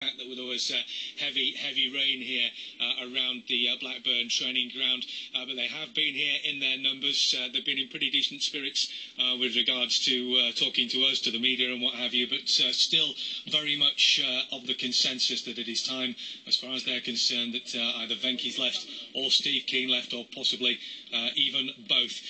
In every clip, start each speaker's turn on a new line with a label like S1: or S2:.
S1: That there was heavy rain here around the Blackburn training ground, but they have been here in their numbers. They've been in pretty decent spirits with regards to talking to us, to the media and what have you, but still very much of the consensus that it is time, as far as they're concerned, that either Venky's left or Steve Kean left, or possibly even both.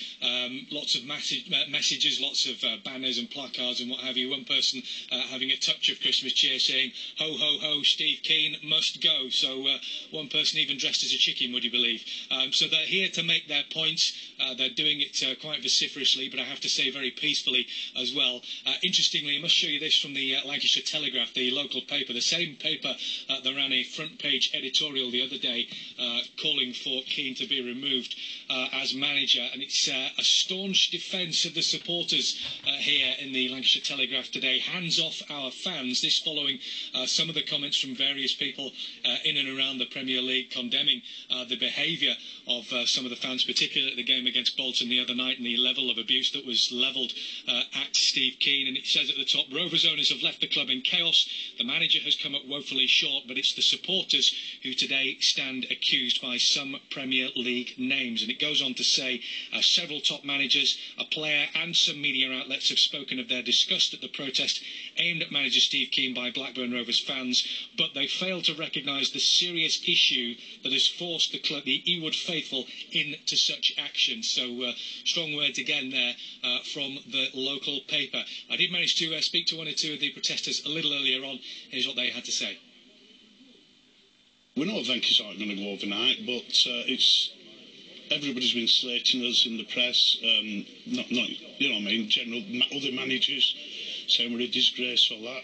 S1: Lots of messages, lots of banners and placards and what have you. One person having a touch of Christmas cheer saying, "Ho, ho, ho, Steve Kean must go." So one person even dressed as a chicken, would you believe? So they're here to make their points. They're doing it quite vociferously, but I have to say very peacefully as well. Interestingly, I must show you this from the Lancashire Telegraph, the local paper, the same paper that ran a front page editorial the other day calling for Kean to be removed as manager, and it's a staunch defence of the supporters here in the Lancashire Telegraph today. Hands off our fans. This following some of the comments from various people in and around the Premier League condemning the behaviour of some of the fans, particularly at the game against Bolton the other night, and the level of abuse that was levelled at Steve Kean. And it says at the top, Rovers owners have left the club in chaos. The manager has come up woefully short, but it's the supporters who today stand accused by some Premier League names. And it goes on to say several top managers, a player and some media outlets have spoken of their disgust at the protest aimed at manager Steve Kean by Blackburn Rovers fans, but they fail to recognise the serious issue that has forced the club, the Ewood faithful, into such action. So strong words again there from the local paper. I did manage to speak to one or two of the protesters a little earlier on. Here's what they had to say.
S2: We know Venky's aren't going to go overnight, but everybody's been slating us in the press, not you know what I mean, general other managers saying we're a disgrace, all that.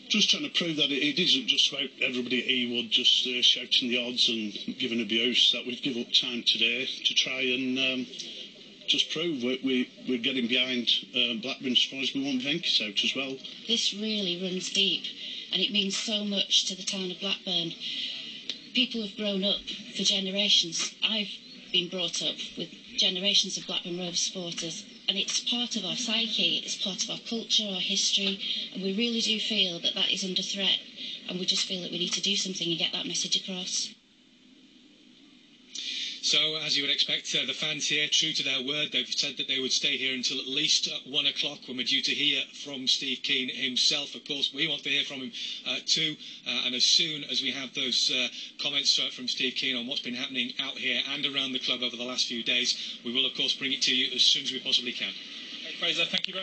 S2: Just trying to prove that it isn't just about everybody at Ewood just shouting the odds and giving abuse, that we've given up time today to try and just prove we're getting behind Blackburn as far as we want Venky's out as well.
S3: This really runs deep, and it means so much to the town of Blackburn. People have grown up for generations. I've been brought up with generations of Blackburn Rovers supporters, and it's part of our psyche, it's part of our culture, our history, and we really do feel that that is under threat, and we just feel that we need to do something and get that message across.
S1: So, as you would expect, the fans here, true to their word, they've said that they would stay here until at least 1 o'clock, when we're due to hear from Steve Kean himself. Of course, we want to hear from him too, and as soon as we have those comments from Steve Kean on what's been happening out here and around the club over the last few days, we will, of course, bring it to you as soon as we possibly can.
S4: Fraser, thank you very much.